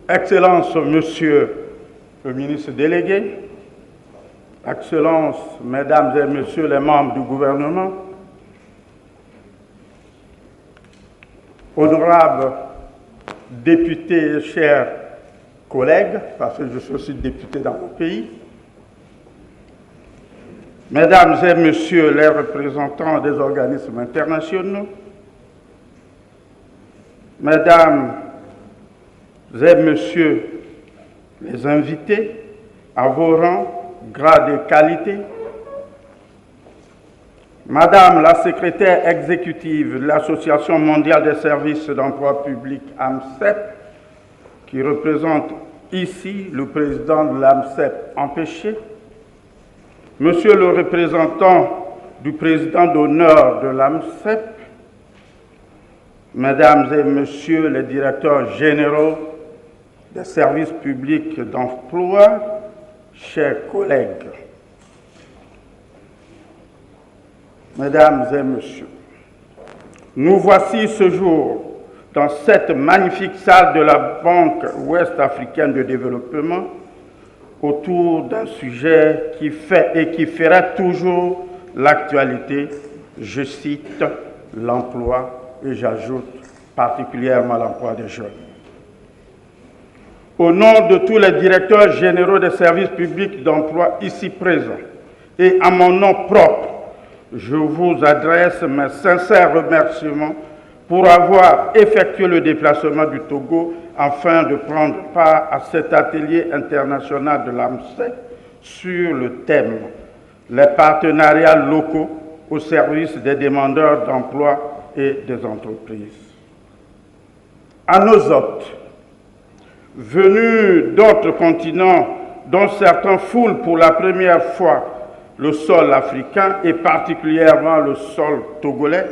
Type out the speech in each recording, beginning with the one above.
Excellences, Monsieur le ministre délégué, Excellences, Mesdames et Messieurs les membres du gouvernement, honorables députés, chers collègues, parce que je suis aussi député dans mon pays, Mesdames et Messieurs les représentants des organismes internationaux, Mesdames et Messieurs les invités, à vos rangs, grades et qualités, Madame la secrétaire exécutive de l'Association mondiale des services d'emploi public AMCEP, qui représente ici le président de l'AMCEP empêché, Monsieur le représentant du président d'honneur de l'AMCEP, Mesdames et Messieurs les directeurs généraux des services publics d'emploi, chers collègues, Mesdames et Messieurs, nous voici ce jour dans cette magnifique salle de la Banque ouest-africaine de développement autour d'un sujet qui fait et qui fera toujours l'actualité, je cite, l'emploi, et j'ajoute particulièrement l'emploi des jeunes. Au nom de tous les directeurs généraux des services publics d'emploi ici présents et à mon nom propre, je vous adresse mes sincères remerciements pour avoir effectué le déplacement du Togo afin de prendre part à cet atelier international de l'AMCEP sur le thème « Les partenariats locaux au service des demandeurs d'emploi et des entreprises ». À nos hôtes, venus d'autres continents dont certains foulent pour la première fois le sol africain et particulièrement le sol togolais,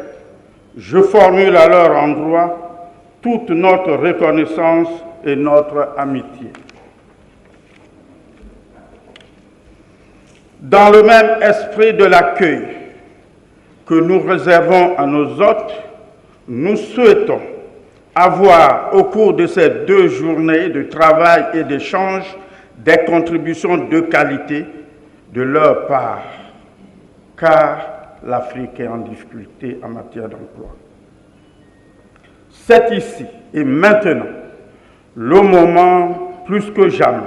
je formule à leur endroit toute notre reconnaissance et notre amitié. Dans le même esprit de l'accueil que nous réservons à nos hôtes, nous souhaitons avoir au cours de ces 2 journées de travail et d'échange des contributions de qualité de leur part, car l'Afrique est en difficulté en matière d'emploi. C'est ici et maintenant le moment plus que jamais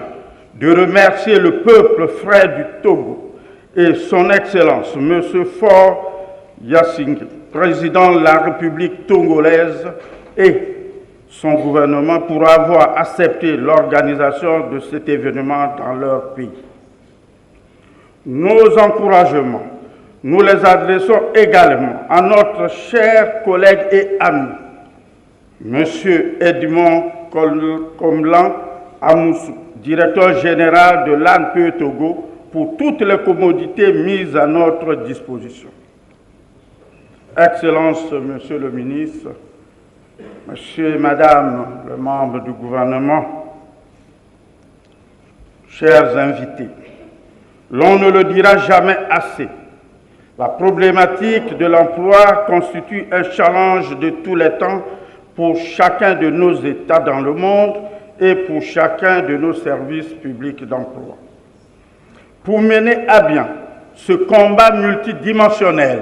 de remercier le peuple frère du Togo et son Excellence, M. Faure Gnassingbé, président de la République togolaise, et son gouvernement pour avoir accepté l'organisation de cet événement dans leur pays. Nos encouragements, nous les adressons également à notre cher collègue et ami, M. Edmond Komlan Amoussou, directeur général de l'ANPE Togo, pour toutes les commodités mises à notre disposition. Excellences, Monsieur le ministre, Monsieur et Madame les membres du gouvernement, chers invités, l'on ne le dira jamais assez. La problématique de l'emploi constitue un challenge de tous les temps pour chacun de nos États dans le monde et pour chacun de nos services publics d'emploi. Pour mener à bien ce combat multidimensionnel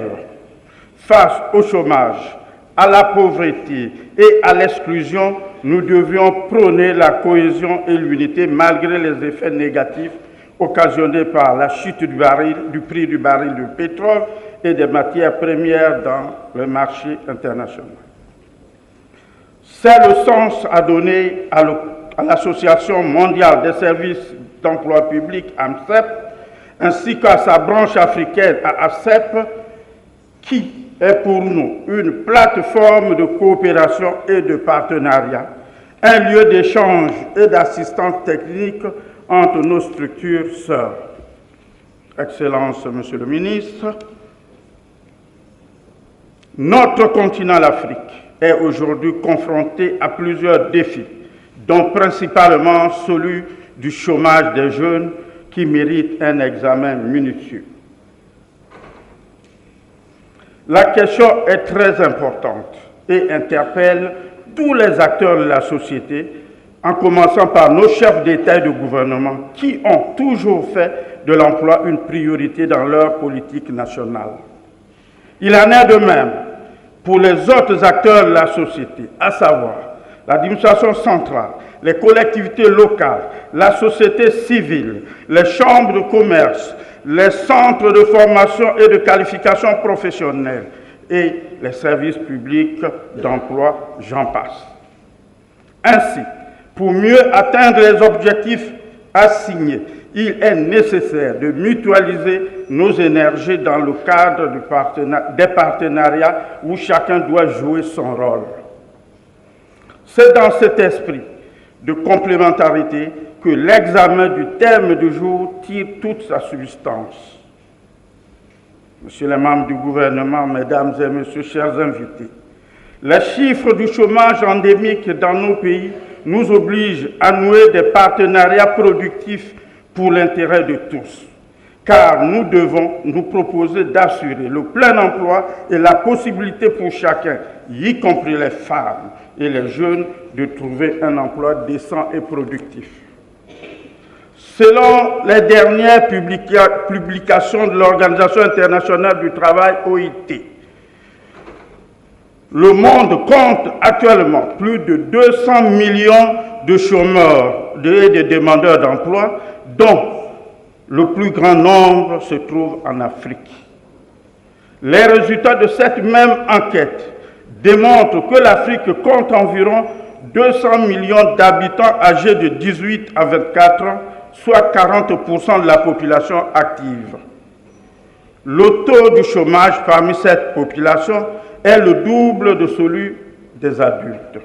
face au chômage, à la pauvreté et à l'exclusion, nous devions prôner la cohésion et l'unité malgré les effets négatifs occasionnés par la chute du prix du baril de pétrole et des matières premières dans le marché international. C'est le sens à donner à l'Association mondiale des services d'emploi public, AMCEP, ainsi qu'à sa branche africaine, ASEP, qui est pour nous une plateforme de coopération et de partenariat, un lieu d'échange et d'assistance technique entre nos structures sœurs. Excellences, Monsieur le ministre, notre continent, l'Afrique, est aujourd'hui confronté à plusieurs défis, dont principalement celui du chômage des jeunes qui mérite un examen minutieux. La question est très importante et interpelle tous les acteurs de la société, en commençant par nos chefs d'État et de gouvernement qui ont toujours fait de l'emploi une priorité dans leur politique nationale. Il en est de même pour les autres acteurs de la société, à savoir l'administration centrale, les collectivités locales, la société civile, les chambres de commerce, les centres de formation et de qualification professionnelle et les services publics d'emploi, j'en passe. Ainsi, pour mieux atteindre les objectifs assignés, il est nécessaire de mutualiser nos énergies dans le cadre des partenariats où chacun doit jouer son rôle. C'est dans cet esprit de complémentarité que l'examen du thème du jour tire toute sa substance. Messieurs les membres du gouvernement, mesdames et messieurs, chers invités, les chiffres du chômage endémique dans nos pays nous obligent à nouer des partenariats productifs pour l'intérêt de tous, car nous devons nous proposer d'assurer le plein emploi et la possibilité pour chacun, y compris les femmes et les jeunes, de trouver un emploi décent et productif. Selon les dernières publications de l'Organisation internationale du travail, OIT, le monde compte actuellement plus de 200 millions de chômeurs et de demandeurs d'emploi, dont le plus grand nombre se trouve en Afrique. Les résultats de cette même enquête démontrent que l'Afrique compte environ 200 millions d'habitants âgés de 18 à 24 ans, soit 40% de la population active. Le taux du chômage parmi cette population est le double de celui des adultes.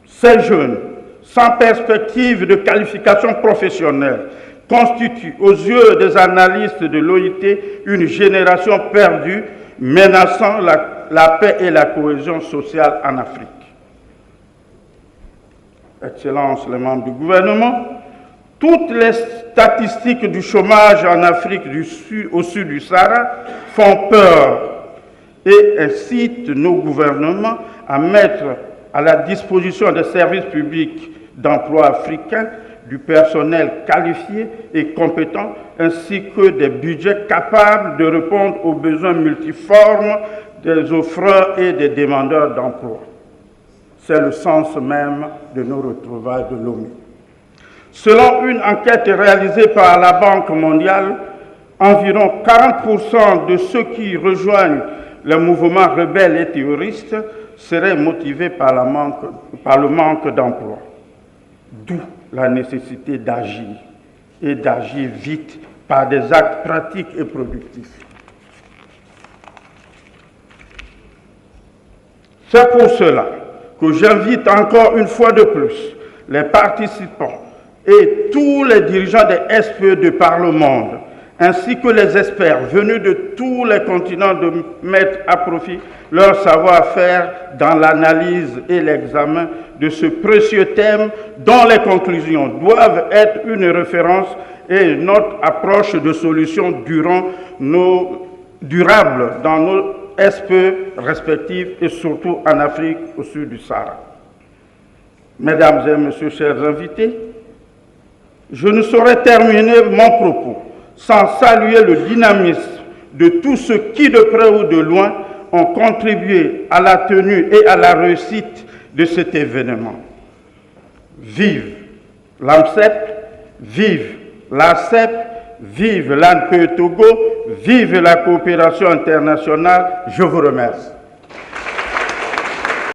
Ces jeunes, sans perspective de qualification professionnelle, constituent aux yeux des analystes de l'OIT une génération perdue, menaçant la paix et la cohésion sociale en Afrique. Excellences, les membres du gouvernement, toutes les statistiques du chômage en Afrique au sud du Sahara font peur et incitent nos gouvernements à mettre à la disposition des services publics d'emploi africains du personnel qualifié et compétent, ainsi que des budgets capables de répondre aux besoins multiformes des offreurs et des demandeurs d'emploi. C'est le sens même de nos retrouvailles de l'ONU. Selon une enquête réalisée par la Banque mondiale, environ 40% de ceux qui rejoignent les mouvements rebelles et terroristes seraient motivés par le manque d'emploi. D'où la nécessité d'agir, et d'agir vite par des actes pratiques et productifs. C'est pour cela que j'invite encore une fois de plus les participants et tous les dirigeants des SPE de par le monde, ainsi que les experts venus de tous les continents, de mettre à profit leur savoir-faire dans l'analyse et l'examen de ce précieux thème dont les conclusions doivent être une référence et notre approche de solutions durables dans nos SPE respectifs et surtout en Afrique au sud du Sahara. Mesdames et messieurs, chers invités, je ne saurais terminer mon propos sans saluer le dynamisme de tous ceux qui, de près ou de loin, ont contribué à la tenue et à la réussite de cet événement. Vive l'AMCEP, vive l'ACEP, vive l'ANPE Togo, vive la coopération internationale. Je vous remercie.